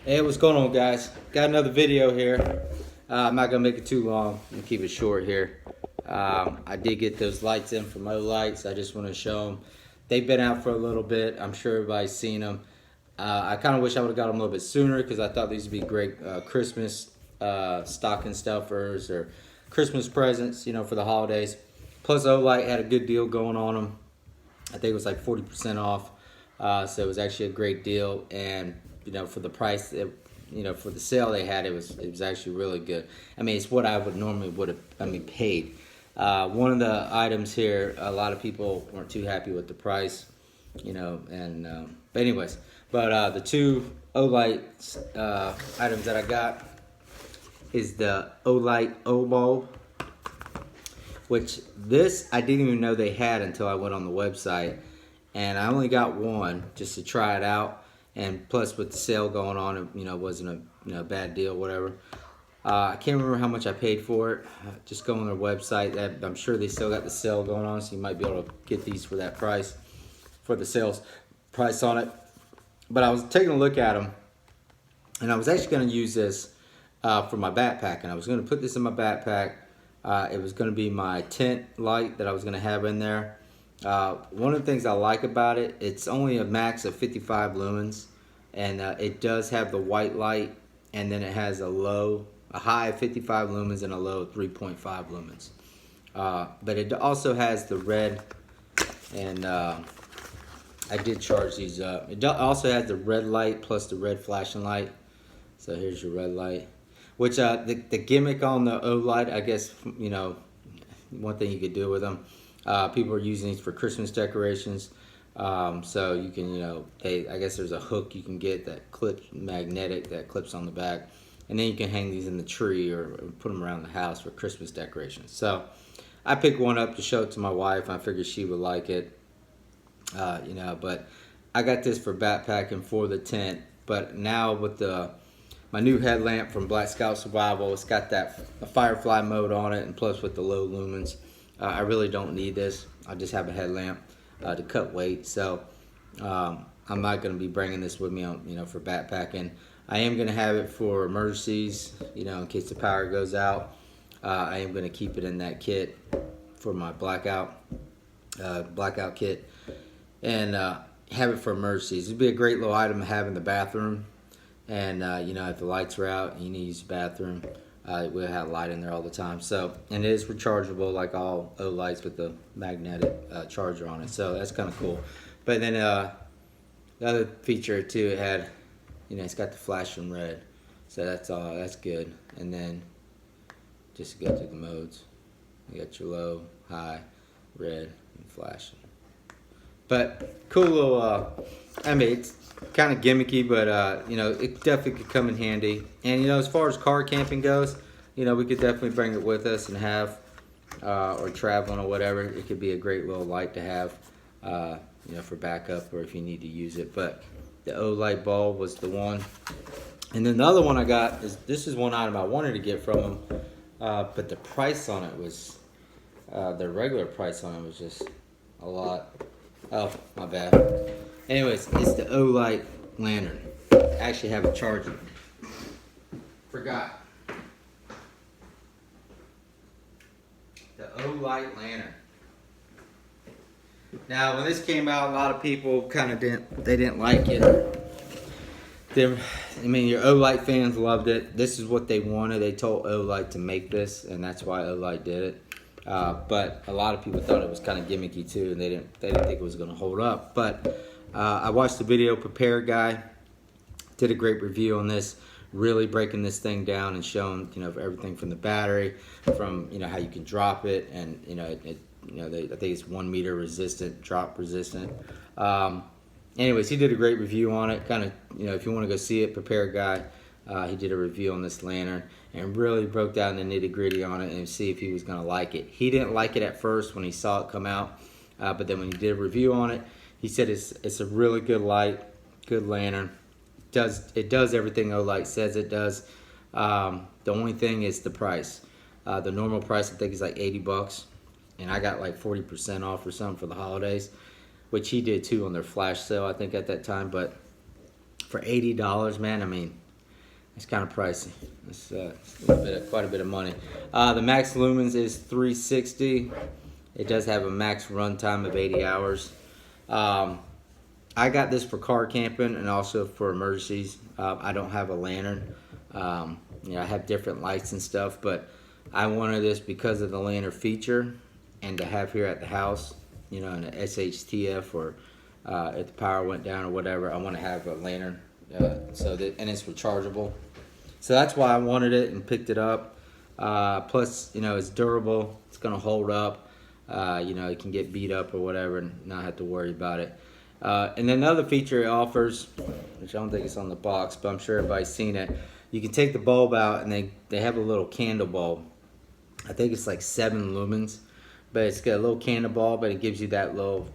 Hey, what's going on, guys? Got another video here. I'm not gonna make it too long. I'm gonna keep it short here. I did get those lights in from Olight, so I just want to show them. They've been out for a little bit. I'm sure everybody's seen them. I kind of wish I would have got them a little bit sooner because I thought these would be great Christmas stocking stuffers or Christmas presents, you know, for the holidays. Plus, Olight had a good deal going on them. I think it was like 40% off, so it was actually a great deal. And you know, for the price, you know, for the sale they had, it was actually really good. I mean, it's what I would normally have paid. One of the items here, a lot of people weren't too happy with the price, you know, and but anyways, the two Olight items that I got is the Olight O bulb, which this I didn't even know they had until I went on the website, and I only got one just to try it out. And plus, with the sale going on, it, you know, wasn't a bad deal, whatever. I can't remember how much I paid for it. Just go on their website. I'm sure they still got the sale going on, so you might be able to get these for that price, for the sales price on it. But I was taking a look at them, and I was actually going to use this for my backpack, and I was going to put this in my backpack. It was going to be my tent light that I was going to have in there. One of the things I like about it, it's only a max of 55 lumens, and it does have the white light, and then it has a high of 55 lumens and a low of 3.5 lumens. But it also has the red, and I did charge these up. It also has the red light plus the red flashing light. So here's your red light, which the gimmick on the Olight, I guess, you know, one thing you could do with them. People are using these for Christmas decorations, so you can, you know, I guess there's a hook you can get that magnetic that clips on the back, and then you can hang these in the tree or put them around the house for Christmas decorations. So I picked one up to show it to my wife. I figured she would like it, you know. But I got this for backpacking for the tent. But now with my new headlamp from Black Scout Survival, it's got that Firefly mode on it, and plus with the low lumens. I really don't need this. I just have a headlamp to cut weight, so I'm not going to be bringing this with me on, you know, for backpacking. I am going to have it for emergencies, you know, in case the power goes out. I am going to keep it in that kit for my blackout kit, and have it for emergencies. It'd be a great little item to have in the bathroom, and you know, if the lights are out and you need to use the bathroom. We'll have light in there all the time. So, and it is rechargeable like all Olights with the magnetic charger on it. So that's kind of cool. But then the other feature too, it had, you know, it's got the flashing red. So that's good. And then just to go through the modes, you got your low, high, red, and flashing. But cool little, I mean, it's kind of gimmicky, but you know, it definitely could come in handy. And you know, as far as car camping goes, you know, we could definitely bring it with us and have, or traveling or whatever. It could be a great little light to have, you know, for backup or if you need to use it. But the Olight bulb was the one. And then the other one I got this is one item I wanted to get from them, but the price on it was, the regular price on it was just a lot. Oh, my bad. Anyways, it's the Olight Lantern. I actually have a charger. Forgot. The Olight Lantern. Now, when this came out, a lot of people kind of didn't like it. I mean, your Olight fans loved it. This is what they wanted. They told Olight to make this, and that's why Olight did it. But a lot of people thought it was kind of gimmicky too, and they didn't think it was going to hold up. But I watched the video. Prepare guy did a great review on this, really breaking this thing down and showing, you know, everything from the battery, from, you know, how you can drop it, and you know, I think it's 1 meter resistant, drop resistant. Anyways, he did a great review on it. Kind of, you know, if you want to go see it, Prepare guy. He did a review on this lantern and really broke down the nitty-gritty on it and see if he was going to like it. He didn't like it at first when he saw it come out, but then when he did a review on it, he said it's a really good light, good lantern. It does everything Olight says it does. The only thing is the price. The normal price I think is like 80 bucks, and I got like 40% off or something for the holidays, which he did too on their flash sale, I think, at that time. But for $80, man, I mean, It's kind of pricey. It's quite a bit of money. The max lumens is 360. It does have a max runtime of 80 hours. I got this for car camping and also for emergencies. I don't have a lantern. I have different lights and stuff, but I wanted this because of the lantern feature and to have here at the house, in an SHTF or if the power went down or whatever, I want to have a lantern and it's rechargeable. So that's why I wanted it and picked it up. Plus, it's durable. It's going to hold up. It can get beat up or whatever and not have to worry about it. And then another feature it offers, which I don't think it's on the box, but I'm sure everybody's seen it. You can take the bulb out and they have a little candle bulb. I think it's like 7 lumens, but it's got a little candle bulb, but it gives you that little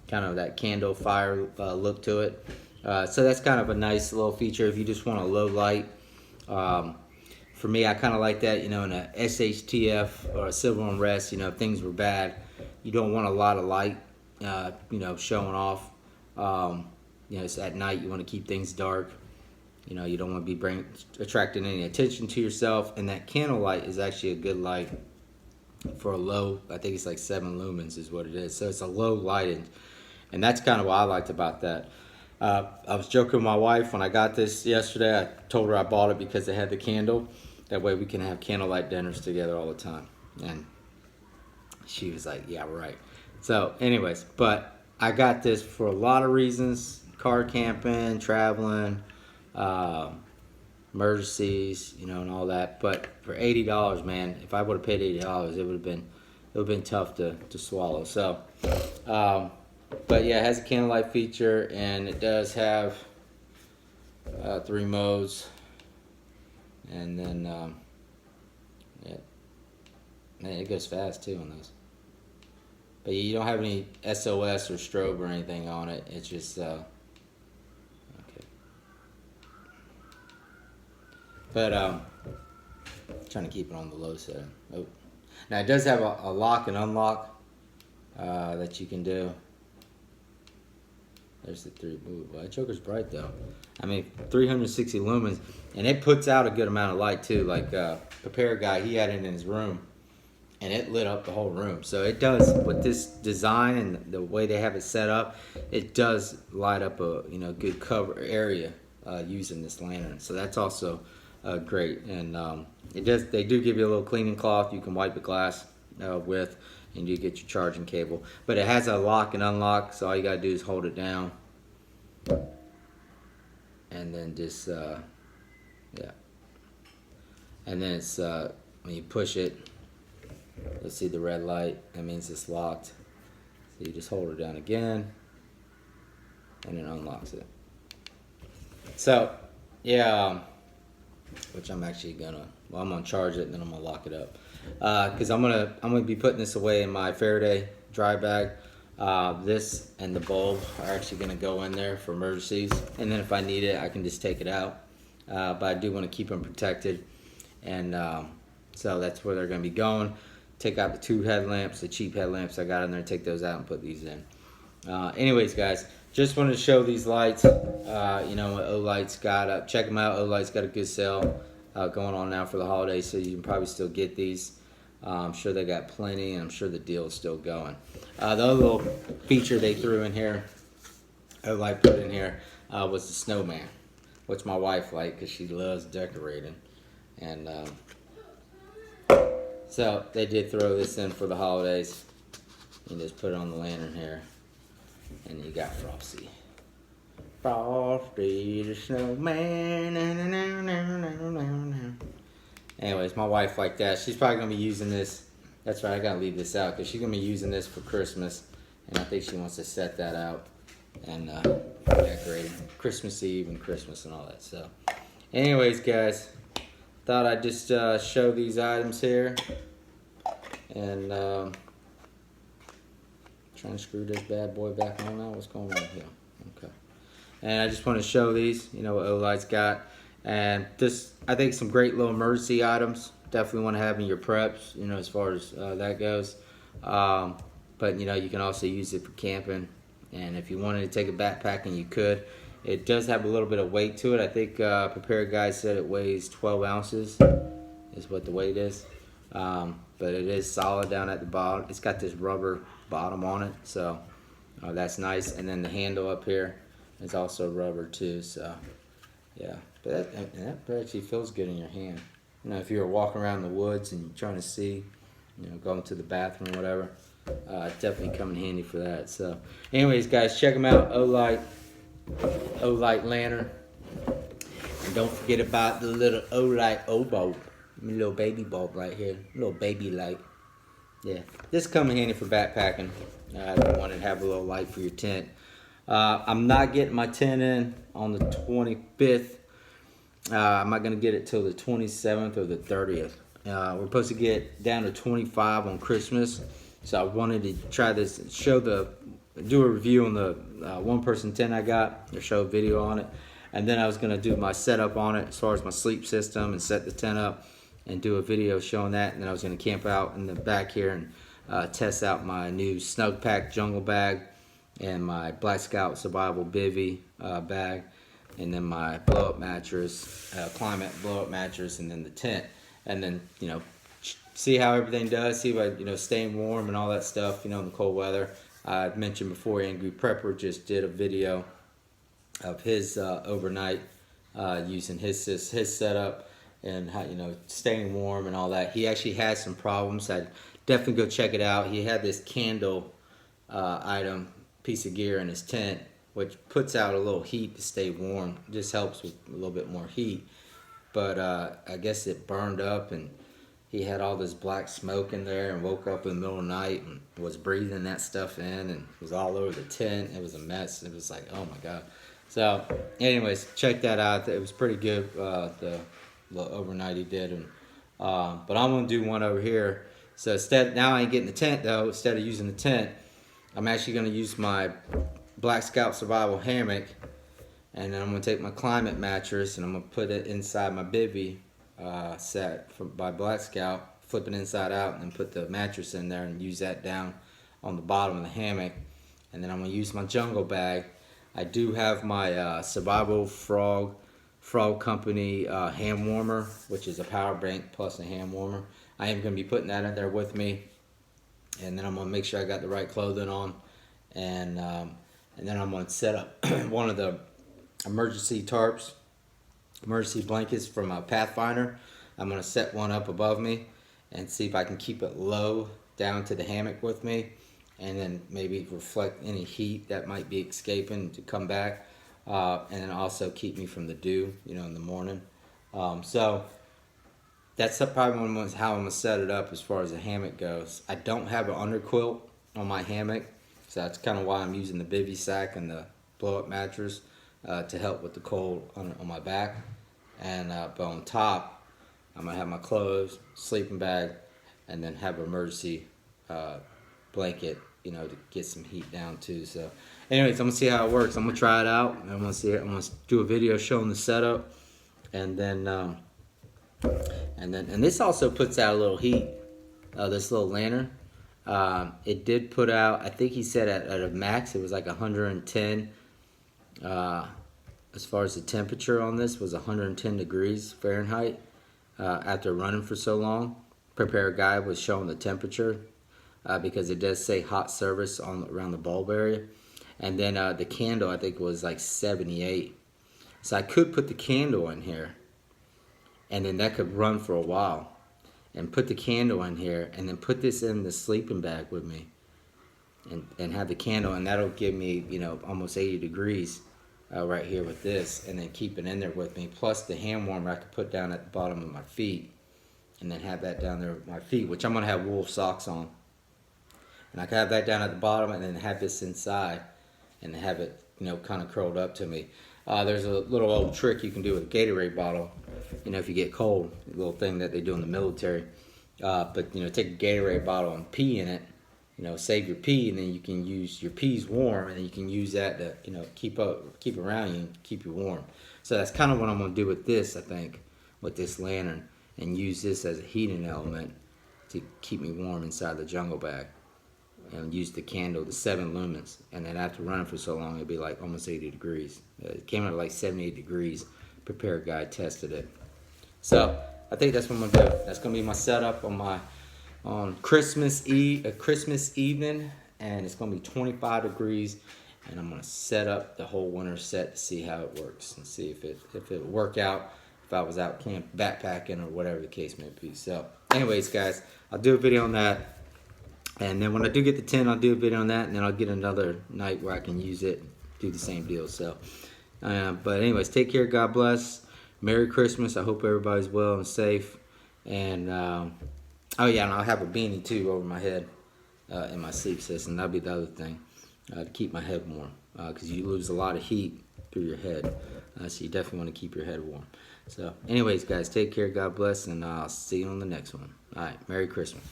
kind of that candle fire look to it. So that's kind of a nice little feature if you just want a low light. For me, I kind of like that, in a SHTF or a civil unrest, if things were bad, you don't want a lot of light, showing off. It's at night, you want to keep things dark. You don't want to be attracting any attention to yourself. And that candle light is actually a good light for a low, I think it's like 7 lumens is what it is. So it's a low lighting. And that's kind of what I liked about that. I was joking with my wife when I got this yesterday. I told her I bought it because it had the candle. That way we can have candlelight dinners together all the time. And she was like, yeah, right. So anyways, but I got this for a lot of reasons. Car camping, traveling, emergencies, and all that. But for $80, man, if I would have paid $80, it would have been tough to swallow. So, but yeah, it has a candlelight feature, and it does have 3 modes. And then, man, it goes fast too on those. But you don't have any SOS or strobe or anything on it. It's just, okay. But, trying to keep it on the low side. Oh. Now it does have a lock and unlock that you can do. There's the 3. Ooh, well, that Joker's bright though. I mean, 360 lumens, and it puts out a good amount of light too. Like Prepare Guy, he had it in his room, and it lit up the whole room. So it does, with this design and the way they have it set up, it does light up a good cover area using this lantern. So that's also great. And they do give you a little cleaning cloth you can wipe the glass with, and you get your charging cable. But it has a lock and unlock, so all you gotta do is hold it down, and then just yeah. And then it's when you push it, you'll see the red light. That means it's locked. So you just hold it down again, and it unlocks it. So yeah, which I'm actually gonna. Well, I'm gonna charge it, and then I'm gonna lock it up. Because I'm gonna be putting this away in my Faraday dry bag. This and the bulb are actually gonna go in there for emergencies, and then if I need it, I can just take it out. But I do want to keep them protected, and so that's where they're gonna be going. Take out the 2 headlamps, the cheap headlamps I got in there, take those out and put these in. Anyways, guys, just wanted to show these lights. What Olight's got. Check them out. Olight's got a good sale going on now for the holidays, so you can probably still get these. I'm sure they got plenty, and I'm sure the deal is still going. The other little feature they threw in here, Olight put in here, was the snowman, which my wife liked because she loves decorating. And so they did throw this in for the holidays. You just put it on the lantern here, and you got Frosty. Frosty the snowman. Anyways, my wife liked that. She's probably going to be using this. That's right, I got to leave this out because she's going to be using this for Christmas. And I think she wants to set that out and decorate Christmas Eve and Christmas and all that. So, anyways, guys, thought I'd just show these items here. And trying to screw this bad boy back on now. What's going on here? Okay. And I just want to show these, what Olight's got. And this, I think, some great little emergency items. Definitely want to have in your preps, as far as that goes. But, you can also use it for camping. And if you wanted to take a backpacking, you could. It does have a little bit of weight to it. I think Prepared Guy said it weighs 12 ounces is what the weight is. But it is solid down at the bottom. It's got this rubber bottom on it, so that's nice. And then the handle up here is also rubber too, so yeah. But that actually feels good in your hand. You know, if you were walking around the woods and you're trying to see, you know, going to the bathroom or whatever, definitely come in handy for that. So anyways, guys, check them out. Olight Lantern. And don't forget about the little Olight bulb. Little baby bulb right here. Little baby light. Yeah. This come in handy for backpacking. If you want to have a little light for your tent. I'm not getting my tent in on the 25th. I'm not going to get it till the 27th or the 30th. We're supposed to get down to 25 on Christmas. So I wanted to try this, do a review on the one-person tent I got, or show a video on it. And then I was going to do my setup on it as far as my sleep system and set the tent up and do a video showing that. And then I was going to camp out in the back here and test out my new Snug Pack Jungle Bag and my Black Scout Survival Bivy bag. And then my blow-up mattress, Climate blow-up mattress, and then the tent. And then, you know, see how everything does, see if I, you know, staying warm and all that stuff, you know, in the cold weather. I mentioned before, Angry Prepper just did a video of his overnight using his setup and how, you know, staying warm and all that. He actually had some problems. I'd definitely go check it out. He had this candle piece of gear in his tent, which puts out a little heat to stay warm. Just helps with a little bit more heat. But I guess it burned up, and he had all this black smoke in there, and woke up in the middle of the night and was breathing that stuff in, and it was all over the tent. It was a mess. It was like, oh my God. So anyways, check that out. It was pretty good, the little overnight he did. And but I'm gonna do one over here. So now I ain't getting the tent though. Instead of using the tent, I'm actually gonna use my Black Scout Survival Hammock, and then I'm going to take my Climate mattress and I'm going to put it inside my bivy set by Black Scout, flip it inside out, and then put the mattress in there and use that down on the bottom of the hammock. And then I'm going to use my jungle bag. I do have my Survival Frog Company hand warmer, which is a power bank plus a hand warmer. I am going to be putting that in there with me, and then I'm going to make sure I got the right clothing on, and then I'm going to set up one of the emergency blankets from Pathfinder. I'm going to set one up above me and see if I can keep it low down to the hammock with me, and then maybe reflect any heat that might be escaping to come back, and then also keep me from the dew, you know, in the morning. So that's probably how I'm going to set it up as far as the hammock goes. I don't have an underquilt on my hammock, so that's kind of why I'm using the bivy sack and the blow-up mattress to help with the cold on my back. And but on top, I'm gonna have my clothes, sleeping bag, and then have an emergency blanket, you know, to get some heat down too. So, anyways, I'm gonna see how it works. I'm gonna try it out. I'm gonna see it. I'm gonna do a video showing the setup, and then this also puts out a little heat. This little lantern. It did put out, I think he said at a max it was like 110. As far as the temperature on this was 110 degrees Fahrenheit after running for so long. Prepared Guy was showing the temperature because it does say hot service around the bulb area. And then the candle I think was like 78. So I could put the candle in here, and then that could run for a while. And put the candle in here, and then put this in the sleeping bag with me, and have the candle, and that'll give me, you know, almost 80 degrees right here with this, and then keep it in there with me. Plus the hand warmer I could put down at the bottom of my feet, and then have that down there with my feet, which I'm gonna have wool socks on, and I can have that down at the bottom, and then have this inside, and have it, you know, kind of curled up to me. There's a little old trick you can do with a Gatorade bottle, you know, if you get cold, a little thing that they do in the military. But, you know, take a Gatorade bottle and pee in it, you know, save your pee, and then you can use your pee's warm, and then you can use that to, you know, keep around you and keep you warm. So that's kind of what I'm going to do with this, I think, with this lantern, and use this as a heating element to keep me warm inside the jungle bag. and used the candle, the 7 lumens, and then after running for so long, it'd be like almost 80 degrees. It came out at like 78 degrees. Prepare guy tested it. So I think that's what I'm gonna do. That's gonna be my setup on Christmas evening, and it's gonna be 25 degrees, and I'm gonna set up the whole winter set to see how it works and see if it work out. If I was out backpacking or whatever the case may be. So, anyways, guys, I'll do a video on that, and then when I do get the tent, I'll do a video on that, and then I'll get another night where I can use it, do the same deal. So, but anyways, take care. God bless. Merry Christmas. I hope everybody's well and safe. And oh yeah, and I'll have a beanie too over my head in my sleep system. That'll be the other thing to keep my head warm, because you lose a lot of heat through your head. So you definitely want to keep your head warm. So anyways, guys, take care. God bless, and I'll see you on the next one. All right, Merry Christmas.